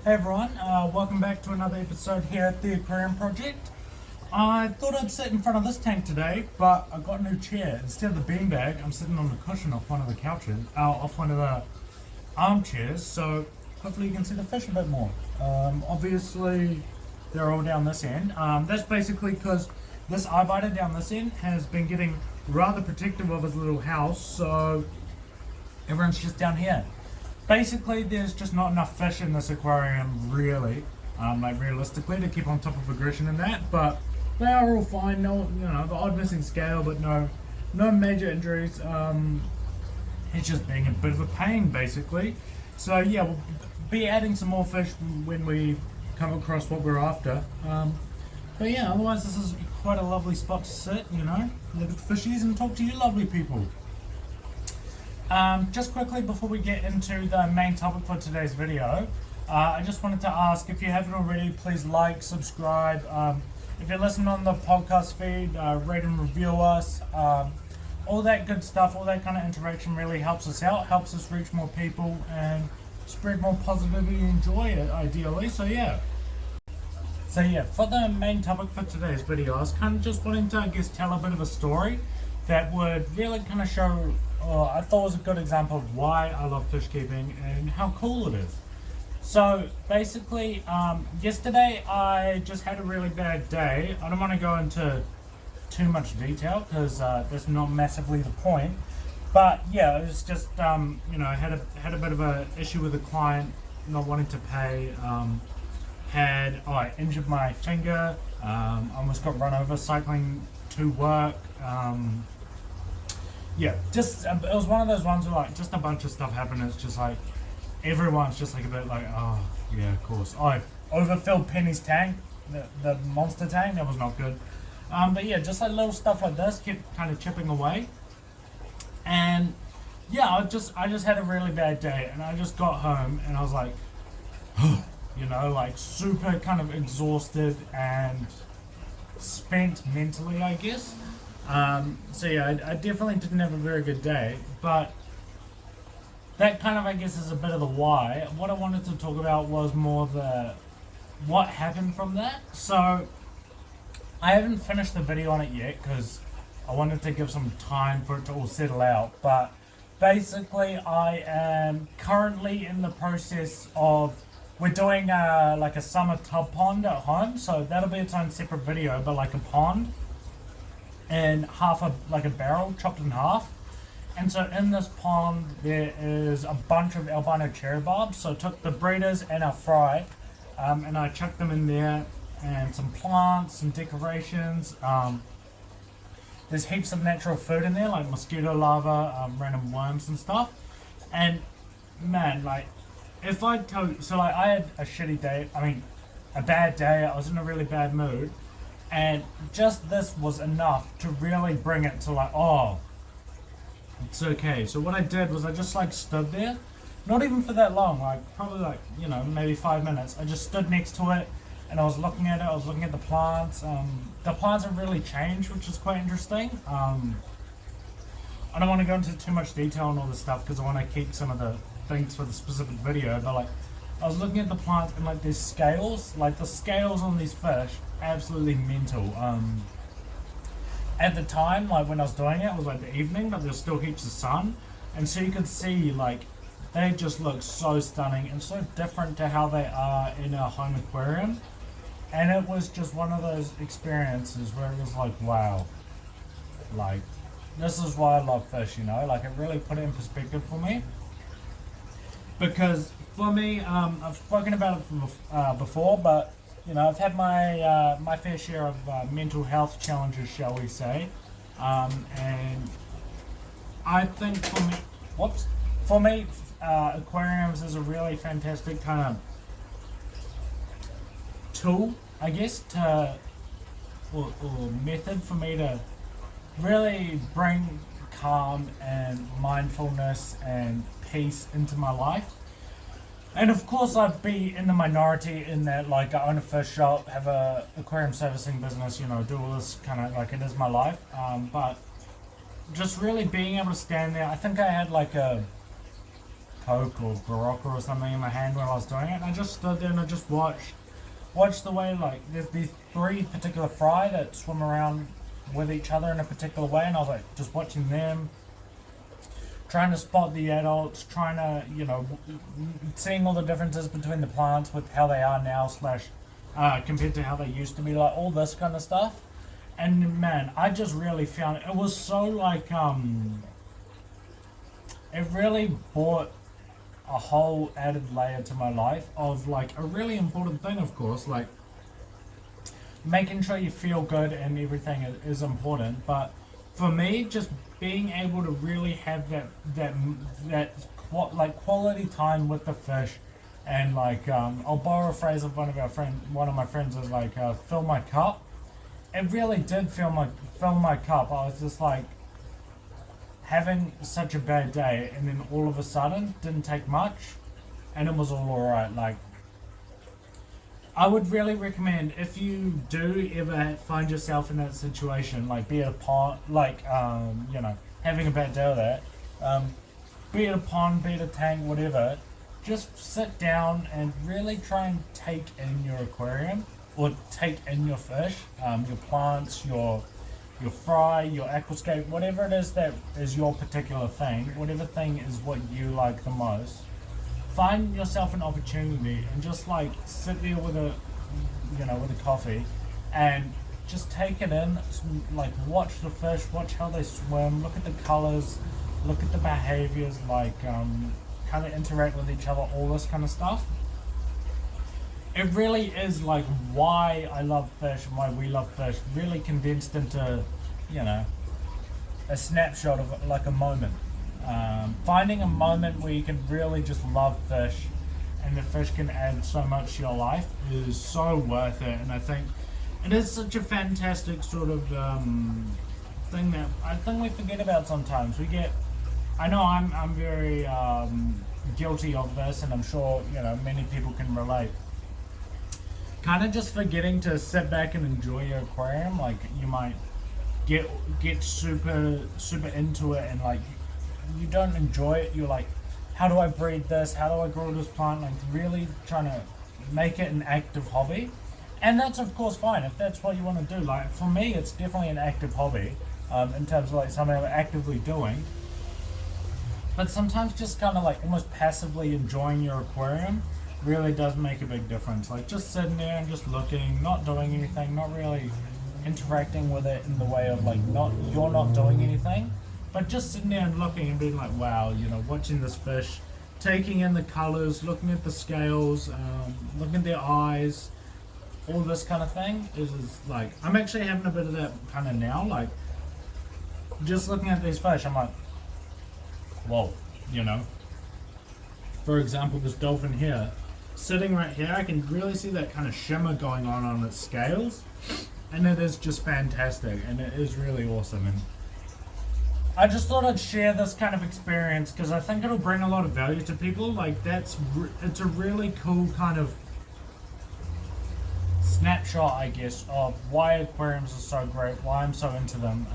Hey everyone, welcome back to another episode here at the Aquarium project. I thought I'd sit in front of this tank today, but I got a new chair. Instead of the beanbag, I'm sitting on the cushion off one of the couches, off one of the armchairs, so hopefully you can see the fish a bit more. Obviously, they're all down this end. That's basically because this eye-biter down this end has been getting rather protective of his little house, so everyone's just down here. Basically, there's just not enough fish in this aquarium, really, like realistically, to keep on top of aggression and that. But they are all fine. No, the odd missing scale, but no major injuries. It's just being a bit of a pain, basically. So yeah, we'll be adding some more fish when we come across what we're after. But yeah, otherwise this is quite a lovely spot to sit. Look at the fishies and talk to you, lovely people. Just quickly before we get into the main topic for today's video, I just wanted to ask, if you haven't already, please like, subscribe. If you're listening on the podcast feed, rate and review us. All that good stuff, all that kind of interaction really helps us out, helps us reach more people and spread more positivity and joy, ideally. So yeah, for the main topic for today's video, I was kind of just wanting to, I guess, tell a bit of a story that would really kind of show, I thought was a good example of why I love fish keeping and how cool it is. So basically, yesterday I just had a really bad day. I don't want to go into too much detail because that's not massively the point. But yeah, it was just, I had a bit of an issue with a client not wanting to pay. I injured my finger, almost got run over cycling to work. Yeah, just it was one of those ones where like just a bunch of stuff happened. It's just like everyone's just like a bit like, oh yeah, of course. I overfilled Penny's tank, the monster tank. That was not good. But yeah, just like little stuff like this kept kind of chipping away. And yeah, I just had a really bad day, and I just got home and I was like, like super kind of exhausted and spent mentally, I guess. So yeah, I definitely didn't have a very good day, but that kind of, I guess, is a bit of the why. What I wanted to talk about was more what happened from that. So I haven't finished the video on it yet because I wanted to give some time for it to all settle out, but basically I am currently in the process of, we're doing like a summer tub pond at home, so that'll be its own separate video, but like a pond and like a barrel chopped in half. And so in this pond there is a bunch of albino cherry barbs. So I took the breeders and our fry, and I chucked them in there, and some plants, some decorations. There's heaps of natural food in there, like mosquito larvae, random worms and stuff. And man, like, if I tell you, so like I had a shitty day, a bad day, I was in a really bad mood. And just this was enough to really bring it to like, oh, it's okay. So what I did was I just like stood there, not even for that long, like probably like, maybe 5 minutes. I just stood next to it and I was looking at it, I was looking at the plants. The plants have really changed, which is quite interesting. I don't want to go into too much detail on all this stuff because I want to keep some of the things for the specific video, but like I was looking at the plants and like there's scales, like the scales on these fish, absolutely mental. At the time, like when I was doing it was like the evening, but there's still heaps of sun, and so you could see like they just look so stunning and so different to how they are in a home aquarium. And it was just one of those experiences where it was like, wow, like this is why I love fish, like it really put it in perspective for me. Because for me, I've spoken about it before, but I've had my fair share of mental health challenges, shall we say, and I think for me, aquariums is a really fantastic kind of tool, I guess, or method for me to really bring calm and mindfulness and peace into my life. And of course I'd be in the minority in that, like, I own a fish shop, have a aquarium servicing business, do all this kind of, like, it is my life. But just really being able to stand there, I think I had like a Coke or Barocca or something in my hand while I was doing it, and I just stood there and I just watched the way, like, there's these three particular fry that swim around with each other in a particular way, and I was like just watching them, trying to spot the adults, trying to, you know, seeing all the differences between the plants with how they are now slash compared to how they used to be, like all this kind of stuff. And man, I just really found it was so like it really brought a whole added layer to my life of like a really important thing, of course, like making sure you feel good and everything is important, but for me, just being able to really have that quality time with the fish, and like I'll borrow a phrase of one of my friends is like fill my cup. It really did fill my cup. I was just like having such a bad day, and then all of a sudden didn't take much, and it was all alright. Like, I would really recommend, if you do ever find yourself in that situation, like be it a pond, like you know, having a bad day with that, be it a pond, be it a tank, whatever, just sit down and really try and take in your aquarium, or take in your fish, your plants, your fry, your aquascape, whatever it is that is your particular thing, whatever thing is what you like the most. Find yourself an opportunity and just like sit there with a coffee and just take it in, like watch the fish, watch how they swim, look at the colors, look at the behaviors, like how they interact with each other, all this kind of stuff. It really is like why I love fish and why we love fish, really condensed into, you know, a snapshot of like a moment. Finding a moment where you can really just love fish and the fish can add so much to your life is so worth it. And I think it is such a fantastic sort of thing that I think we forget about sometimes. I know I'm very guilty of this, and I'm sure, you know, many people can relate. Kind of just forgetting to sit back and enjoy your aquarium. Like, you might get super into it, and like you don't enjoy it. You're like, how do I breed this? How do I grow this plant? Like, really trying to make it an active hobby. And that's of course fine if that's what you want to do. Like, for me, it's definitely an active hobby, in terms of like something I'm actively doing. But sometimes just kind of like almost passively enjoying your aquarium really does make a big difference. Like, just sitting there and just looking, not doing anything, not really interacting with it in the way of like you're not doing anything, but just sitting there and looking and being like, wow, you know, watching this fish, taking in the colors, looking at the scales, looking at their eyes, all this kind of thing is like, I'm actually having a bit of that kind of now. Like, just looking at these fish, I'm like, whoa, you know. For example, this dolphin here, sitting right here, I can really see that kind of shimmer going on its scales, and it is just fantastic, and it is really awesome. And I just thought I'd share this kind of experience because I think it'll bring a lot of value to people. Like, it's a really cool kind of snapshot, I guess, of why aquariums are so great, why I'm so into them,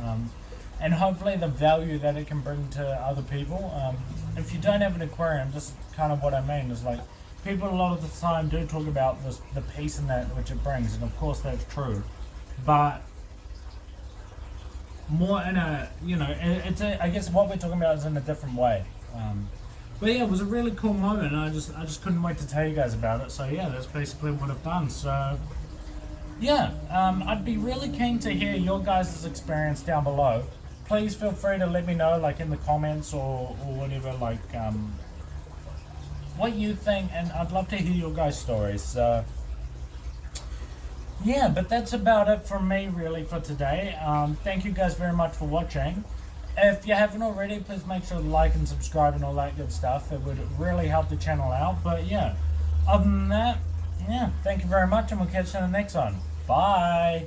and hopefully the value that it can bring to other people. If you don't have an aquarium, this is kind of what I mean, is like, people a lot of the time do talk about the peace in that which it brings, and of course that's true, but more in a, you know, I guess what we're talking about is in a different way. But yeah, it was a really cool moment, and I just couldn't wait to tell you guys about it. So yeah, that's basically what I've done. So yeah, I'd be really keen to hear your guys' experience down below. Please feel free to let me know, like in the comments or whatever, like what you think, and I'd love to hear your guys' stories. So yeah, but that's about it from me really for today. Thank you guys very much for watching. If you haven't already, please make sure to like and subscribe and all that good stuff. It would really help the channel out. But yeah, other than that, yeah, thank you very much, and we'll catch you in the next one. Bye.